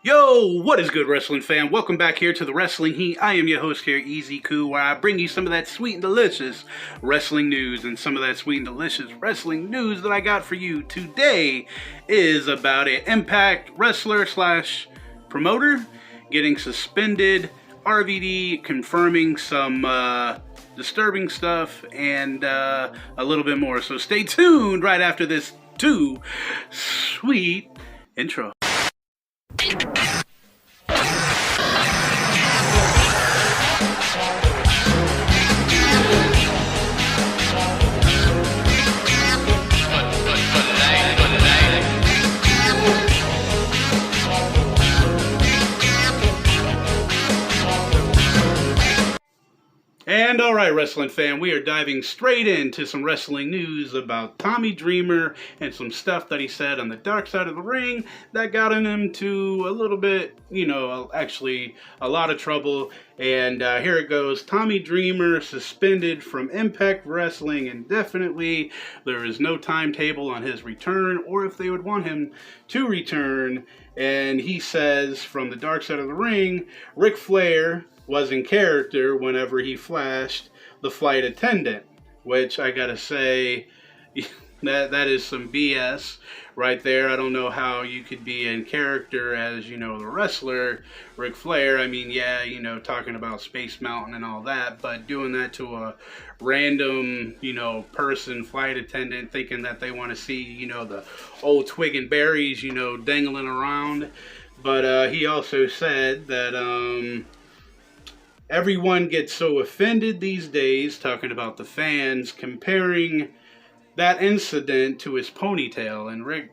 Yo, what is good, wrestling fan? Welcome back here to the Wrestling Heat. I am your host here, Easy Koo, where I bring you some of that sweet and delicious wrestling news. And some of that sweet and delicious wrestling news that I got for you today is about an Impact wrestler slash promoter getting suspended, RVD confirming some disturbing stuff, and a little bit more. So stay tuned right after this too sweet intro. And alright, wrestling fan, we are diving straight into some wrestling news about Tommy Dreamer and some stuff that he said on the dark side of the ring that got him into a little bit, actually a lot of trouble. And here it goes. Tommy Dreamer suspended from Impact Wrestling indefinitely. There is no timetable on his return or if they would want him to return. And he says from the dark side of the ring, Ric Flair was in character whenever he flashed the flight attendant, which I gotta say, that is some BS right there. I don't know how you could be in character as, the wrestler, Ric Flair. I mean, yeah, talking about Space Mountain and all that, but doing that to a random, person, flight attendant, thinking that they want to see, the old twig and berries, dangling around. But he also said that, everyone gets so offended these days, talking about the fans, comparing that incident to his ponytail. And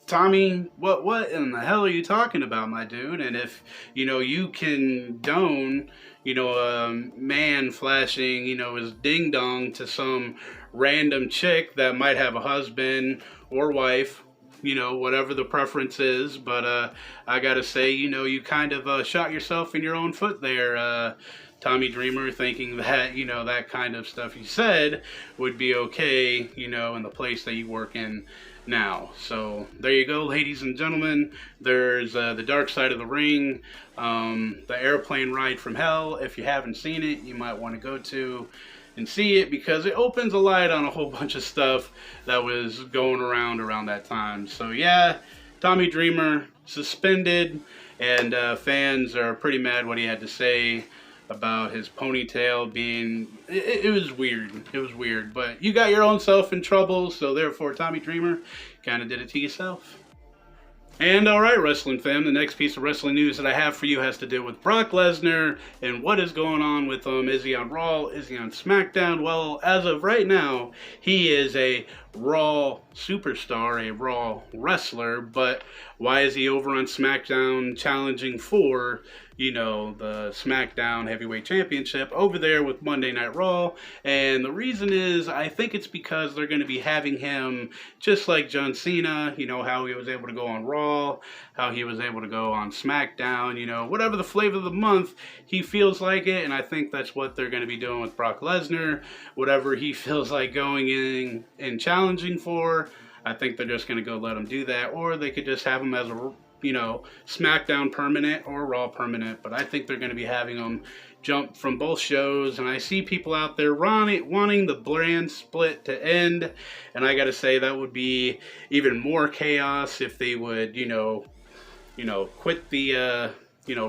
Tommy, what in the hell are you talking about, my dude? And if, you condone, a man flashing, his ding-dong to some random chick that might have a husband or wife, whatever the preference is, but I gotta say, you kind of shot yourself in your own foot there, Tommy Dreamer, thinking that, that kind of stuff you said would be okay, in the place that you work in now. So there you go, ladies and gentlemen. There's the dark side of the ring, the airplane ride from hell. If you haven't seen it, you might want to go to and see it, because it opens a light on a whole bunch of stuff that was going around that time. So yeah, Tommy Dreamer suspended, and fans are pretty mad what he had to say about his ponytail being, it was weird. It was weird, but you got your own self in trouble, so therefore Tommy Dreamer kind of did it to yourself. And alright, wrestling fam, the next piece of wrestling news that I have for you has to do with Brock Lesnar and what is going on with him. Is he on Raw? Is he on SmackDown? Well, as of right now, he is a Raw superstar, a Raw wrestler, but why is he over on SmackDown challenging for, the SmackDown Heavyweight Championship over there with Monday Night Raw? And the reason is, I think it's because they're going to be having him just like John Cena, how he was able to go on Raw, how he was able to go on SmackDown, whatever the flavor of the month, he feels like it, and I think that's what they're going to be doing with Brock Lesnar. Whatever he feels like going in and challenging for, I think they're just going to go let him do that, or they could just have him as a SmackDown permanent or Raw permanent. But I think they're going to be having them jump from both shows, and I see people out there wanting the brand split to end, and I gotta say that would be even more chaos if they would, quit the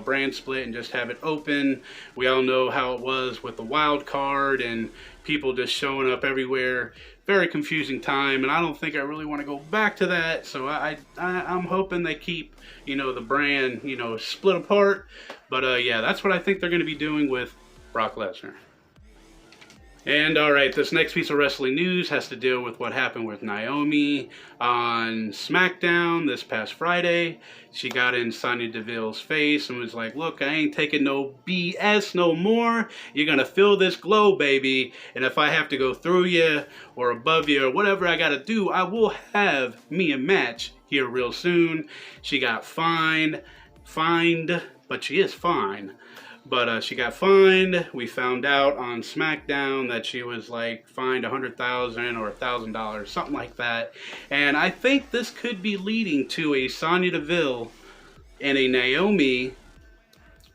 brand split and just have it open. We all know how it was with the wild card and people just showing up everywhere. Very confusing time, and I don't think I really want to go back to that. So I'm hoping they keep, the brand, split apart. But yeah, that's what I think they're going to be doing with Brock Lesnar. And alright, this next piece of wrestling news has to deal with what happened with Naomi on SmackDown this past Friday. She got in Sonya Deville's face and was like, look, I ain't taking no BS no more. You're going to feel this glow, baby. And if I have to go through you or above you or whatever I got to do, I will have me a match here real soon. She got fined, but she is fine. But she got fined. We found out on SmackDown that she was fined $100,000 or $1,000, something like that. And I think this could be leading to a Sonya Deville and a Naomi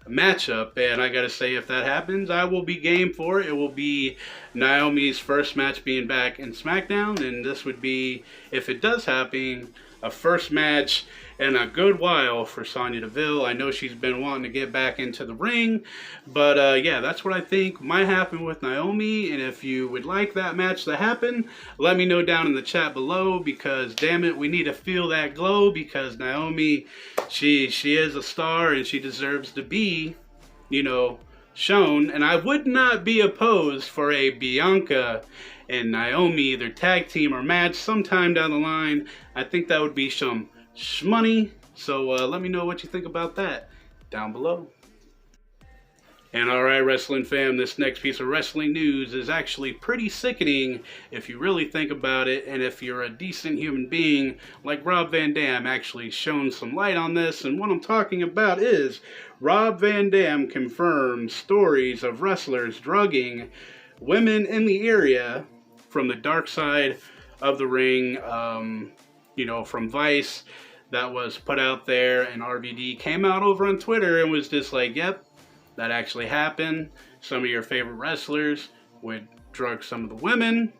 matchup, and I gotta say, if that happens, I will be game for it. It will be Naomi's first match being back in SmackDown, and this would be, if it does happen, a first match in a good while for Sonya Deville. I know she's been wanting to get back into the ring, but yeah, that's what I think might happen with Naomi. And if you would like that match to happen, let me know down in the chat below, because damn it, we need to feel that glow, because Naomi, she is a star and she deserves to be, you know, shown. And I would not be opposed for a Bianca and Naomi either tag team or match sometime down the line. I think that would be some shmoney. So let me know what you think about that down below. And alright, wrestling fam, this next piece of wrestling news is actually pretty sickening if you really think about it, and if you're a decent human being like Rob Van Dam actually shone some light on this. And what I'm talking about is Rob Van Dam confirms stories of wrestlers drugging women in the area from the dark side of the ring, you know, from Vice. That was put out there, and RVD came out over on Twitter and was just like, yep, that actually happened. Some of your favorite wrestlers would drug some of the women,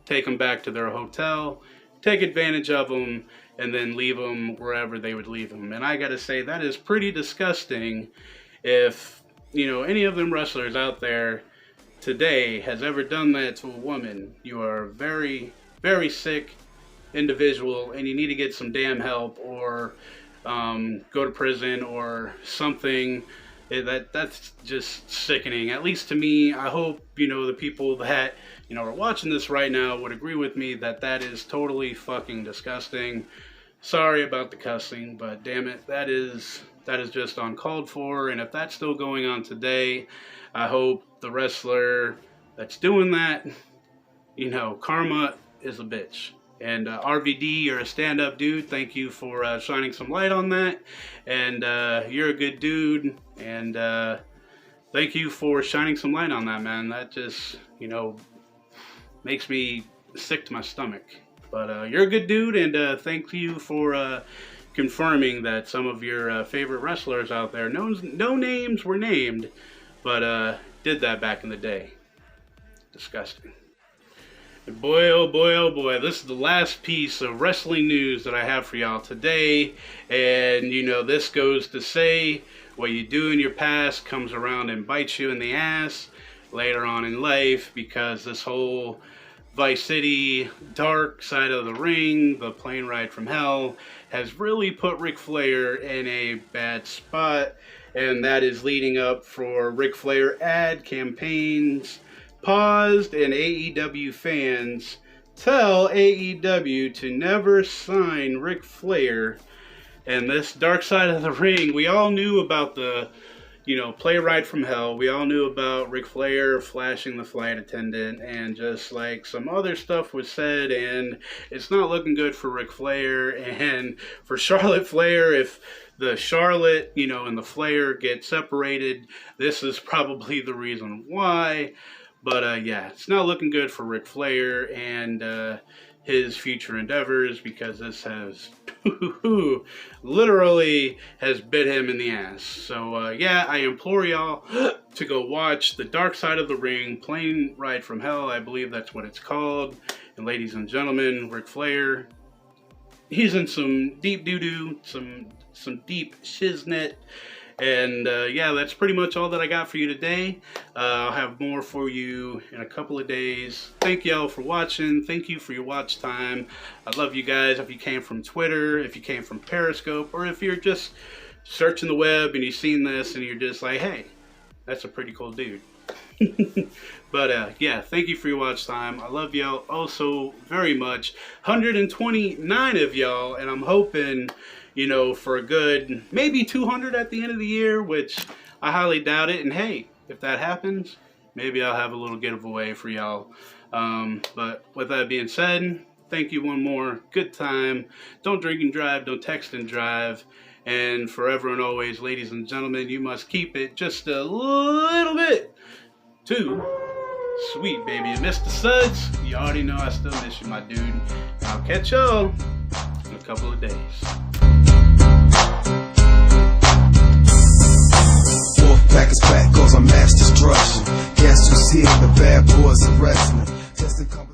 take them back to their hotel, take advantage of them, and then leave them wherever they would leave them. And I gotta say, that is pretty disgusting. If, you know, any of them wrestlers out there today has ever done that to a woman, you are a very, very sick individual, and you need to get some damn help, or go to prison or something. That's just sickening, at least to me. I hope, you know, the people that, you know, are watching this right now would agree with me that that is totally fucking disgusting. Sorry about the cussing, but damn it, that is just uncalled for. And if that's still going on today, I hope the wrestler that's doing that, you know, karma is a bitch. And RVD, you're a stand-up dude. Thank you for shining some light on that. And you're a good dude. And thank you for shining some light on that, man. That just, you know, makes me sick to my stomach. But you're a good dude, and thank you for confirming that some of your favorite wrestlers out there, no names were named, but did that back in the day. Disgusting. And boy, oh boy, oh boy, this is the last piece of wrestling news that I have for y'all today. And, you know, this goes to say, what you do in your past comes around and bites you in the ass later on in life, because this whole Vice City dark side of the ring, the plane ride from hell, has really put Ric Flair in a bad spot. And that is leading up for Ric Flair ad campaigns paused, and AEW fans tell AEW to never sign Ric Flair. And this dark side of the ring, we all knew about the, you know, play ride from hell. We all knew about Ric Flair flashing the flight attendant, and just like some other stuff was said, and it's not looking good for Ric Flair and for Charlotte Flair. If the Charlotte, you know, and the Flair get separated, this is probably the reason why. But yeah, it's not looking good for Ric Flair and his future endeavors, because this has literally has bit him in the ass. So yeah, I implore y'all to go watch The Dark Side of the Ring, Plane Ride from Hell. I believe that's what it's called. And ladies and gentlemen, Ric Flair, he's in some deep doo-doo, some deep shiznit. And yeah, that's pretty much all that I got for you today. I'll have more for you in a couple of days. Thank y'all for watching. Thank you for your watch time. I love you guys. If you came from Twitter, if you came from Periscope, or if you're just searching the web and you've seen this and you're just like, hey, that's a pretty cool dude. But yeah, thank you for your watch time. I love y'all also very much. 129 of y'all, and I'm hoping, you know, for a good maybe 200 at the end of the year, which I highly doubt it. And hey, if that happens, maybe I'll have a little giveaway for y'all. But with that being said, thank you one more. Good time. Don't drink and drive. Don't text and drive. And forever and always, ladies and gentlemen, you must keep it just a little bit too sweet, baby. And Mr. Suds, you already know I still miss you, my dude. I'll catch y'all in a couple of days. the bad boys of wrestling.